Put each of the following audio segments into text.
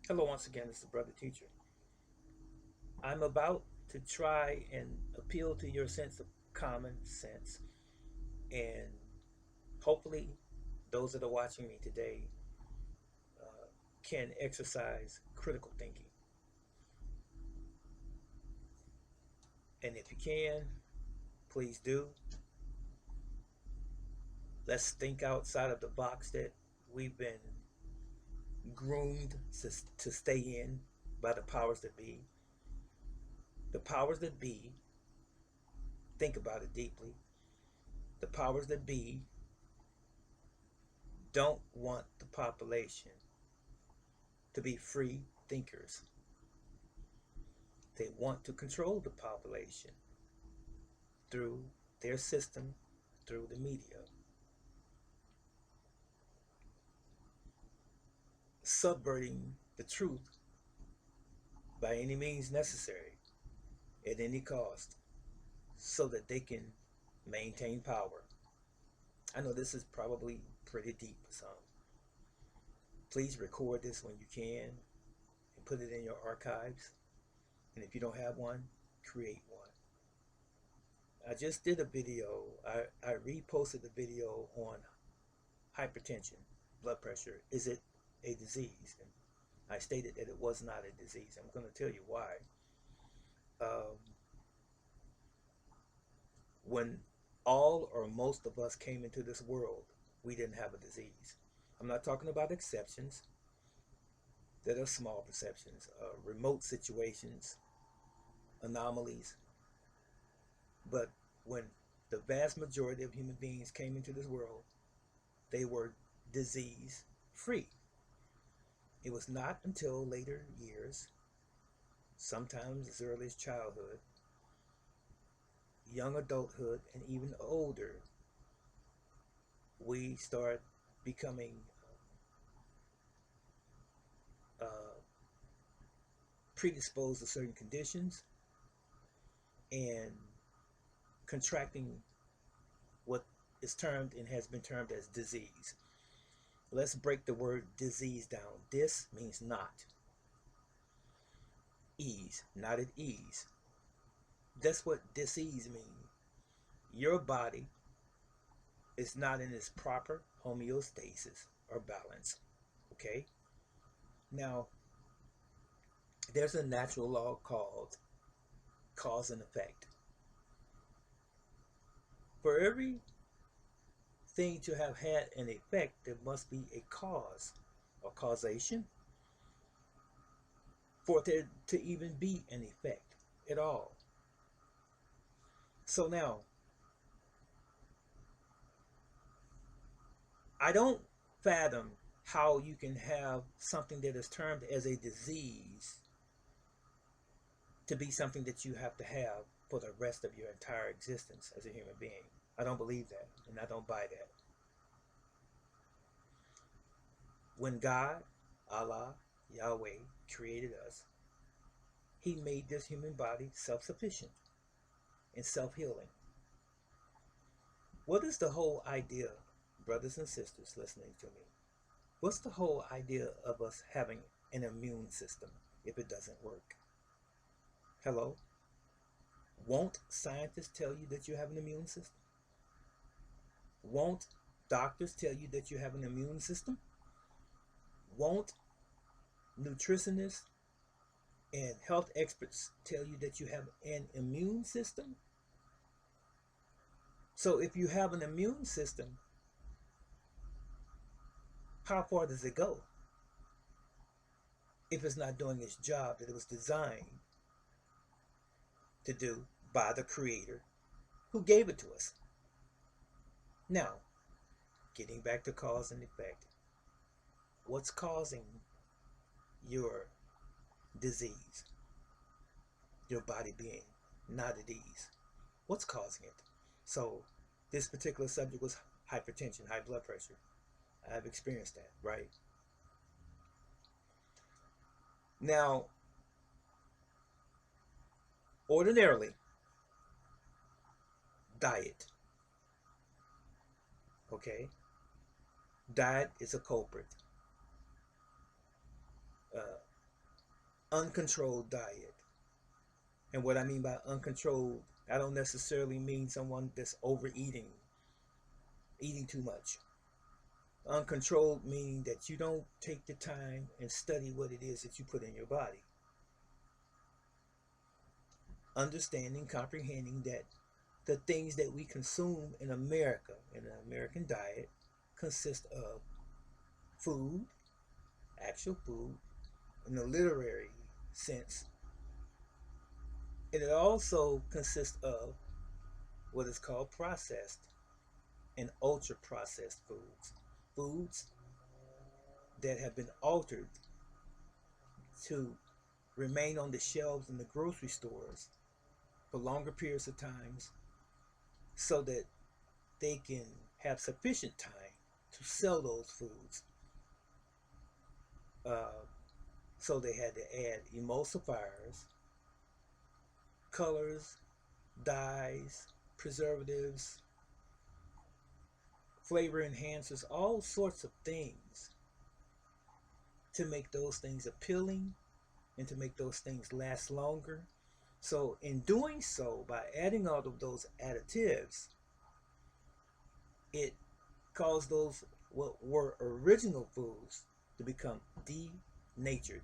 Hello, once again, this is Brother Teacher. I'm about to try and appeal to your sense of common sense, and hopefully, those that are watching me today uh, can exercise critical thinking. And if you can, please do. Let's think outside of the box that we've been groomed to stay in by the powers that be. The powers that be, think about it deeply, the powers that be don't want the population to be free thinkers. They want to control the population through their system, through the media, subverting the truth by any means necessary, at any cost, so that they can maintain power. I know this is probably pretty deep for some. Please record this when you can and put it in your archives. And if you don't have one, create one. I just did a video, I reposted the video on hypertension, blood pressure. Is it a disease? And I stated that it was not a disease. I'm going to tell you why. Um, when all or most of us came into this world, we didn't have a disease. I'm not talking about exceptions that are small perceptions, remote situations, anomalies. But when the vast majority of human beings came into this world, they were disease free. It was not until later years, sometimes as early as childhood, young adulthood, and even older, we start becoming uh, predisposed to certain conditions and contracting what is termed and has been termed as disease. Let's break the word disease down. Dis means not. Ease, not at ease. That's what disease means. Your body is not in its proper homeostasis or balance. Okay? Now, there's a natural law called cause and effect. For every thing to have had an effect, there must be a cause or causation for there to even be an effect at all. So now, I don't fathom how you can have something that is termed as a disease to be something that you have to have for the rest of your entire existence as a human being. I don't believe that, and I don't buy that. When God, Allah, Yahweh created us, He made this human body self-sufficient and self-healing. What is the whole idea, brothers and sisters listening to me? What's the whole idea of us having an immune system if it doesn't work? Hello? Won't scientists tell you that you have an immune system? Won't doctors tell you that you have an immune system? Won't nutritionists and health experts tell you that you have an immune system? So if you have an immune system, how far does it go if it's not doing its job that it was designed to do by the Creator who gave it to us? Now, getting back to cause and effect, what's causing your disease, your body being not at ease? What's causing it? So, this particular subject was hypertension, high blood pressure. I've experienced that, right? Now, ordinarily, diet, okay? Diet is a culprit. uncontrolled diet. And what I mean by uncontrolled, I don't necessarily mean someone that's overeating, eating too much. Uncontrolled meaning that you don't take the time and study what it is that you put in your body. Understanding, comprehending that the things that we consume in America, in an American diet, consist of food, actual food, in the literary sense, and it also consists of what is called processed and ultra processed foods. Foods that have been altered to remain on the shelves in the grocery stores for longer periods of times so that they can have sufficient time to sell those foods. Uh, so they had to add emulsifiers, colors, dyes, preservatives, flavor enhancers, all sorts of things to make those things appealing and to make those things last longer. So in doing so, by adding all of those additives, it caused those what were original foods to become denatured,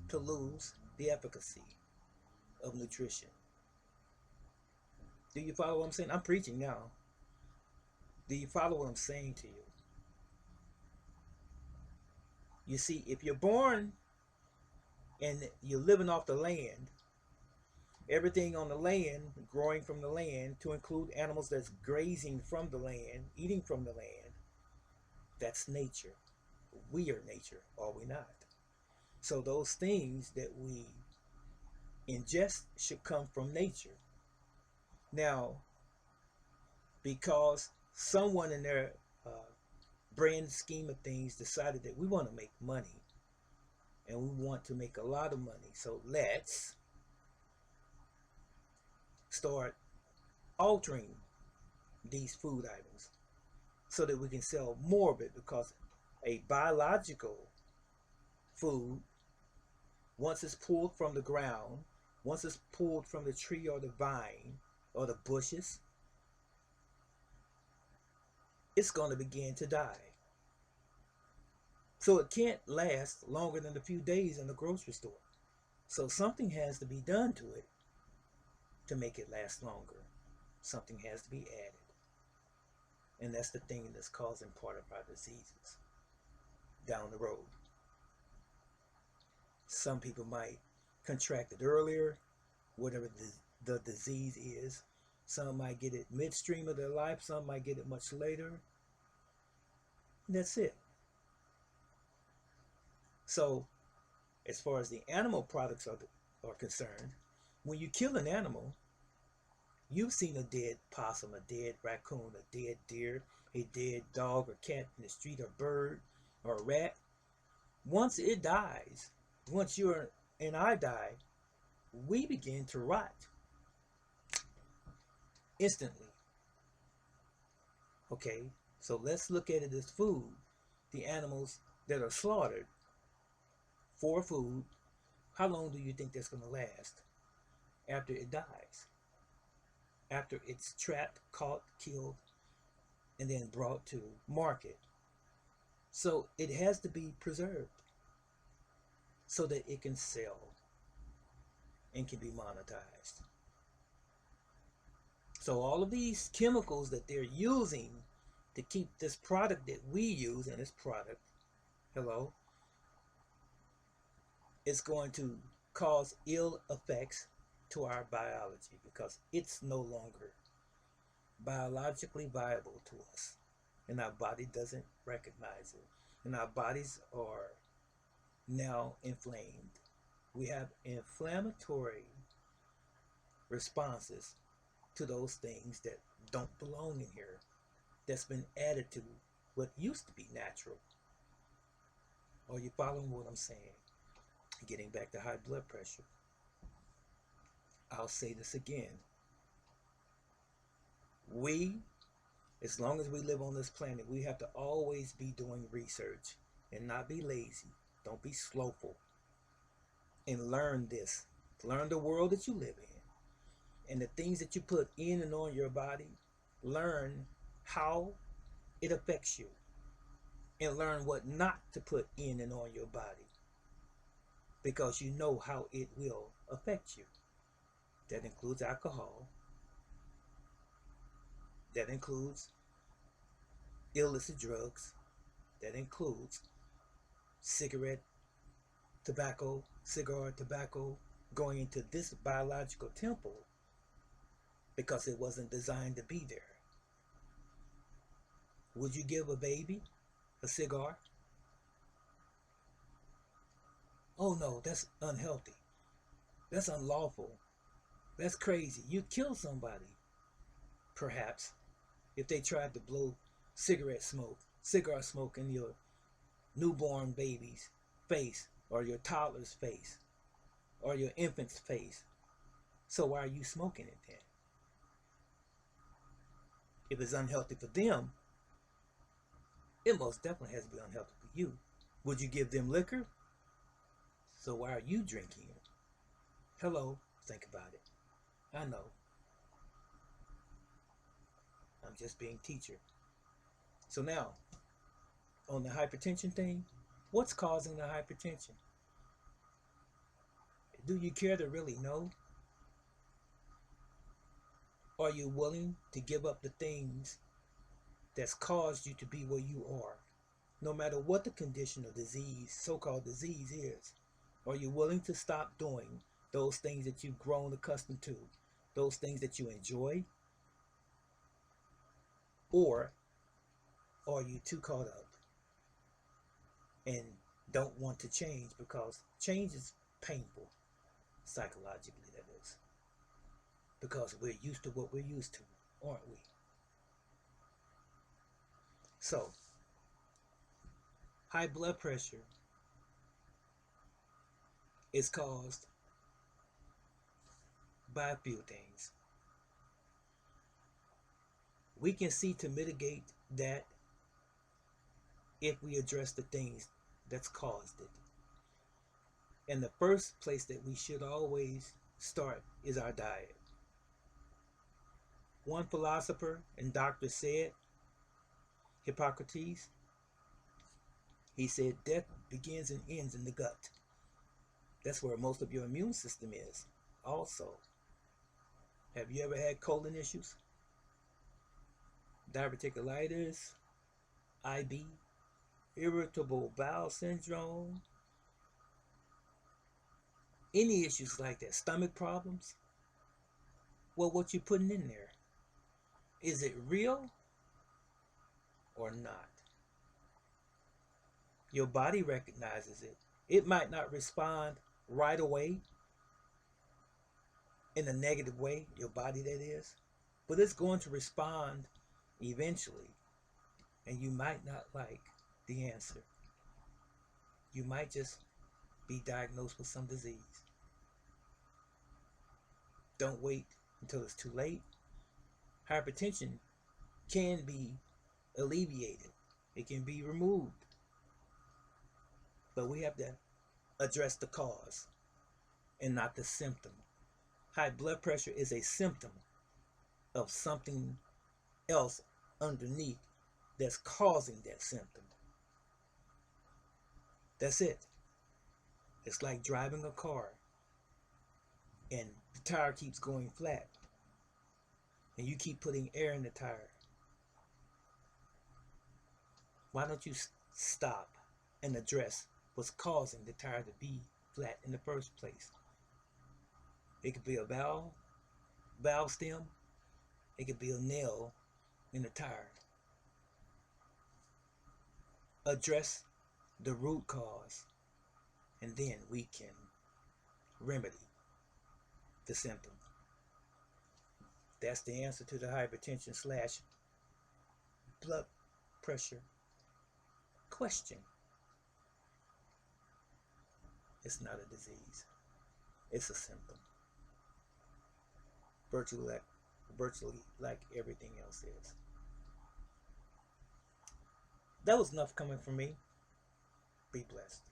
to lose the efficacy of nutrition. Do you follow what I'm saying? I'm preaching now. Do you follow what I'm saying to you? You see, if you're born and you're living off the land, everything on the land, growing from the land, to include animals that's grazing from the land, eating from the land, that's nature. We are nature, are we not? So those things that we ingest should come from nature. Now, because someone in their uh, brand scheme of things decided that we want to make money and we want to make a lot of money, so let's start altering these food items so that we can sell more of it, because a biological food, once it's pulled from the ground, once it's pulled from the tree or the vine or the bushes, it's going to begin to die. So it can't last longer than a few days in the grocery store. So something has to be done to it to make it last longer. Something has to be added. And that's the thing that's causing part of our diseases down the road. Some people might contract it earlier, whatever the disease is. Some might get it midstream of their life. Some might get it much later. And that's it. So as far as the animal products are concerned, when you kill an animal, you've seen a dead possum, a dead raccoon, a dead deer, a dead dog or cat in the street, or bird or a rat. Once it dies, once you and I die, we begin to rot instantly. Okay, so let's look at it as food. The animals that are slaughtered for food, how long do you think that's going to last after it dies? After it's trapped, caught, killed, and then brought to market. So it has to be preserved so that it can sell and can be monetized. So all of these chemicals that they're using to keep this product that we use, and this product, hello, is going to cause ill effects to our biology because it's no longer biologically viable to us, and our body doesn't recognize it, and our bodies are now inflamed. We have inflammatory responses to those things that don't belong in here, that's been added to what used to be natural. Are you following what I'm saying? Getting back to high blood pressure, I'll say this again. We, as long as we live on this planet, we have to always be doing research and not be lazy. Don't be slowful. and learn this. Learn the world that you live in and the things that you put in and on your body. Learn how it affects you and learn what not to put in and on your body because you know how it will affect you. That includes alcohol. That includes illicit drugs. That includes cigarette, cigar, tobacco, going into this biological temple because it wasn't designed to be there. Would you give a baby a cigar? Oh no, that's unhealthy. That's unlawful. That's crazy. You kill somebody, perhaps, if they tried to blow cigar smoke in your newborn baby's face or your toddler's face or your infant's face. So why are you smoking it then? If it's unhealthy for them, it most definitely has to be unhealthy for you. Would you give them liquor? So why are you drinking it? Hello, think about it. I know. I'm just being teacher. So now, on the hypertension thing, what's causing the hypertension? Do you care to really know? Are you willing to give up the things that's caused you to be where you are? No matter what the condition or disease, so-called disease is, are you willing to stop doing those things that you've grown accustomed to, those things that you enjoy? Or are you too caught up and don't want to change because change is painful, psychologically that is, because we're used to what we're used to, aren't we? So, high blood pressure is caused by a few things. We can see to mitigate that if we address the things that's caused it. And the first place that we should always start is our diet. One philosopher and doctor said, Hippocrates, he said, death begins and ends in the gut. That's where most of your immune system is. Also, have you ever had colon issues? Diverticulitis, IB, irritable bowel syndrome, any issues like that, stomach problems? Well, what you putting in there? Is it real or not? Your body recognizes it. It might not respond right away in a negative way, your body that is, but it's going to respond eventually, and you might not like the answer. You might just be diagnosed with some disease. Don't wait until it's too late. Hypertension can be alleviated. It can be removed. But we have to address the cause and not the symptom. High blood pressure is a symptom of something else underneath that's causing that symptom. That's it. It's like driving a car and the tire keeps going flat and you keep putting air in the tire. Why don't you stop and address what's causing the tire to be flat in the first place? It could be a valve stem. It could be a nail in the tire. Address the root cause, and then we can remedy the symptom. That's the answer to the hypertension / blood pressure question. It's not a disease. It's a symptom. Virtually like everything else is. That was enough coming from me. Be blessed.